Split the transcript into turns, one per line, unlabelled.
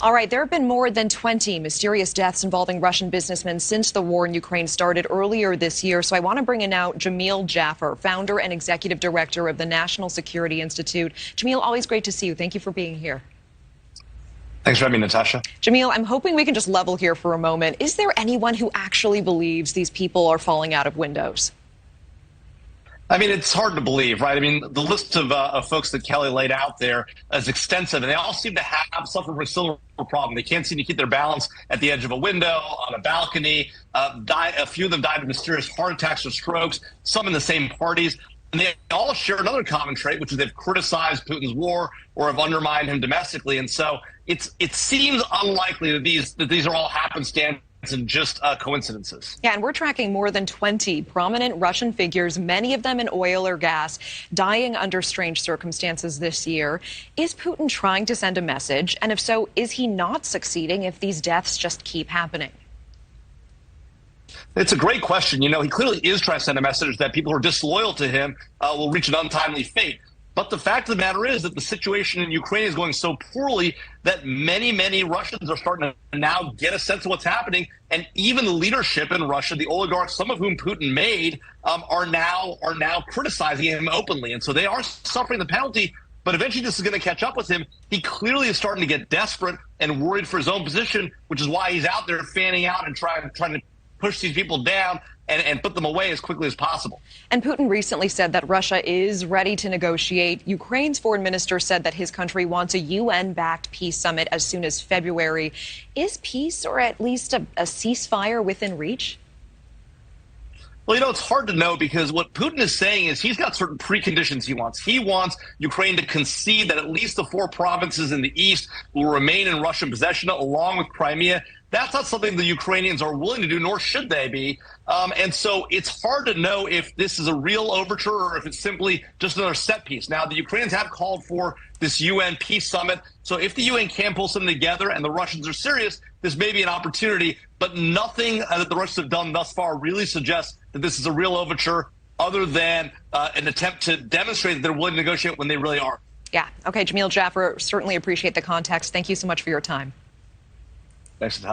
All right, there have been more than 20 mysterious deaths involving Russian businessmen since the war in Ukraine started earlier this year. So I want to bring in now Jamil Jaffer, founder and executive director of the National Security Institute. Jamil, always great to see you. Thank you for being here.
Thanks for having me, Natasha.
Jamil, I'm hoping we can just level here for a moment. Is there anyone who actually believes these people are falling out of windows?
I mean, it's hard to believe, right? I mean, the list of folks that Kelly laid out there is extensive, and they all seem to have suffered from a similar problem. They can't seem to keep their balance at the edge of a window, on a balcony. A few of them died of mysterious heart attacks or strokes, some in the same parties. And they all share another common trait, which is they've criticized Putin's war or have undermined him domestically. And so it seems unlikely that these are all happenstance and just coincidences.
Yeah, and we're tracking more than 20 prominent Russian figures, many of them in oil or gas, dying under strange circumstances this year. Is Putin trying to send a message? And if so, is he not succeeding if these deaths just keep happening?
It's a great question. You know, he clearly is trying to send a message that people who are disloyal to him will reach an untimely fate. But the fact of the matter is that the situation in Ukraine is going so poorly that many Russians are starting to now get a sense of what's happening. And even the leadership in Russia, the oligarchs, some of whom Putin made, are now criticizing him openly. And so they are suffering the penalty. But eventually this is going to catch up with him. He clearly is starting to get desperate and worried for his own position, which is why he's out there fanning out and trying to push these people down and put them away as quickly as possible.
And Putin recently said that Russia is ready to negotiate. Ukraine's foreign minister said that his country wants a UN-backed peace summit as soon as February. Is peace, or at least a ceasefire, within reach?
Well, you know, it's hard to know because what Putin is saying is he's got certain preconditions he wants. He wants Ukraine to concede that at least the 4 provinces in the east will remain in Russian possession, along with Crimea. That's not something the Ukrainians are willing to do, nor should they be. And so it's hard to know if this is a real overture or if it's simply just another set piece. Now, the Ukrainians have called for this UN peace summit. So if the UN can pull something together and the Russians are serious, this may be an opportunity. But nothing that the Russians have done thus far really suggests that this is a real overture, other than an attempt to demonstrate that they're willing to negotiate when they really are.
Yeah. Okay, Jamil Jaffer, certainly appreciate the context. Thank you so much for your time.
Thanks.